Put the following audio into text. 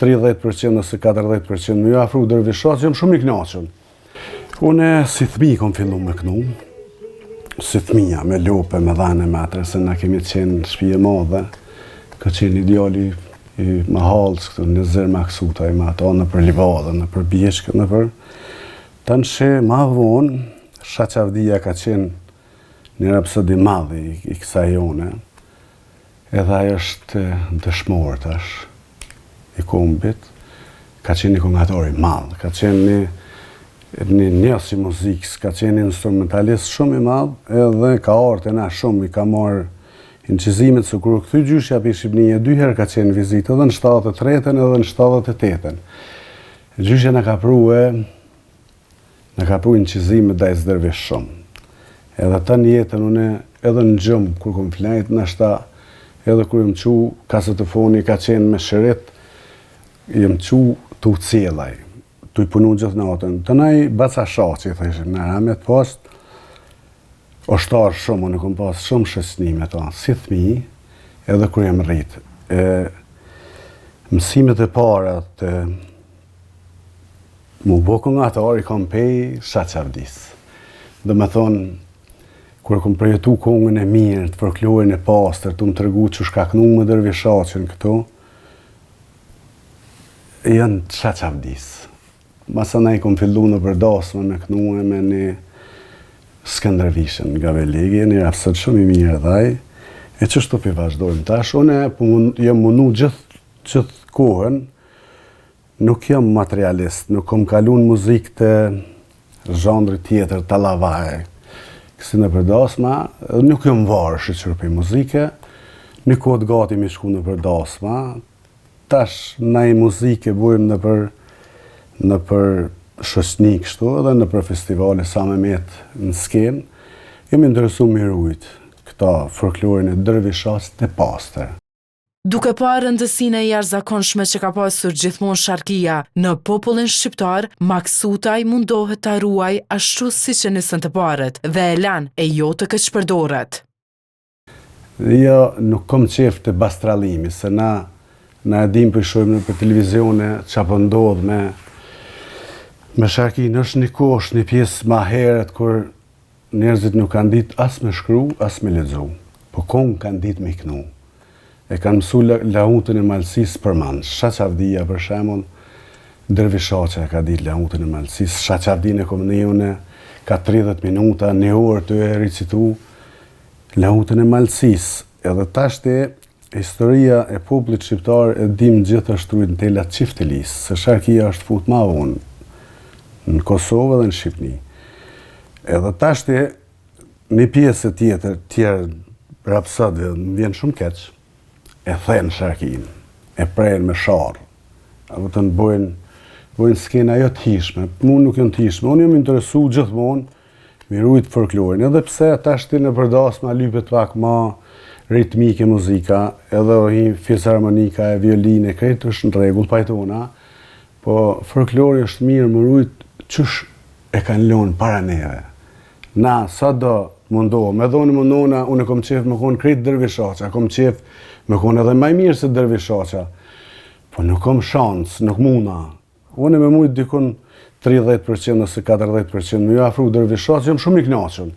30% ose 40% më ju afru dervishat, jam shumë i kënaqur. Unë si fëmijë kom fillu me kënu, si fëmija, me lope, me dhane, me atër, se na kemi qenë në shtëpi e madhe, ka qenë ideali i mahalës, këtu në zërë maksuta, i me ato, në për livadë, në për bjeshkë, në për... Tanë që ma vonë, Shaqavdia ka qenë një rapsodi madhe i kësaj jone, edhe ajo është dëshmorë tash, i kombit, ka qenë një këngator i madhë, ka qenë një njës i muzikës, ka qenë instrumentalist shumë i madhë, edhe ka artë e na shumë, i ka marrë incizimet, se kur këthy gjyshja për Shqipënije 2 herë ka qenë vizitë, edhe në 73-ën edhe në 78-ën. Gjyshja në ka pru incizimet da i zdërvish shumë. Edhe ta një jetën une, edhe në gjëmë, kur kom flajt, nashta, edhe kur jëm qu, kasetofoni ka qenë me shërit, jëm qu të u cilaj, të i punu gjithë natën. Të naj baca shaqi, thëshim, në ramet post, oshtarë shumë, unë kom pas shumë shësnime ta, si thmi, edhe kur jam rritë. Mësimet e para të mu boku nga atar i kam pej Shaqavdis. Dhe me thonë, kur kom përjetu kongën e mirë, të folklorin e pastër, të më tërgu që shka kënu më dervishaqen këto, janë Shaqavdis. Masa na i kom fillu në përdasme me kënu e me një Skëndervishën nga Velegi, një rapsod shumë i mirë dhaj, e që shtu pi vazhdojmë tash. Une jam mundu gjithë kohën, nuk jam materialist, nuk kom kalu në muzikë të zhandri tjetër, talavaj, kësi në përdasma, nuk jam varë shqyqër për muzike, një kohët gati mi shku në përdasma, tash na i muzike bujmë në për shosni kështu edhe në për festivale sa me metë në skenë, jemi ndërësu mirujt këta folklorin e dervishat të pastër. Duke parë rëndësinë e jashtëzakonshme që ka pasur gjithmonë Sharkia në popullin shqiptar, Maksutaj mundohet ta ruaj ashtu siç e nisën të parët dhe e lan e jo të keqpërdoret. Jo, nuk kom qef të bastrallimi, se na e dim për shojmë në për televizione që po ndodh me Sharkin. Është një kosh, një pjesë ma heret, kur njerëzit nuk kanë ditë as me shkru, as me lexu, po kongë kanë ditë me kënu. E kanë mësu lahutën e malësisë për manë. Shaqavdia, për shembull, dervishaqa ka ditë lahutën e malësisë. Shaqavdin e komënejune ka 30 minuta, një orë të e recitu lahutën e malësisë. Edhe tashti, historia e popullit shqiptar e dim gjithashtu në telat qiftelisë, se Sharkia është fut ma vonë në Kosovë dhe në Shqipni. Edhe tashti, një pjesë tjerë rapsodëve, më vjen shumë keq, e thënë Sharkin, e prejnë me sharë, apo të në bojnë skena jo të hishme, mu nuk janë të hishme, unë jam interesu gjithmonë, mirujt folklorin, edhe pse tashti në përdasma lypet pak ma ritmike muzika, edhe ohi fisharmonika e violine, krejtë është në regull pajtona, po folklori është mirë mirujt qësh e kanë lonë para neve. Na, sa do mundohë, me dhonë mundona, unë e kom qef me konë krejtë dervishaqa, kom qef me konë edhe maj mirë se dervishaqa, po nuk kom shansë, nuk muna. Unë me mujtë dikun 30% ose 40%, me ju afru dervishaqa, jam shumë i kënaqur.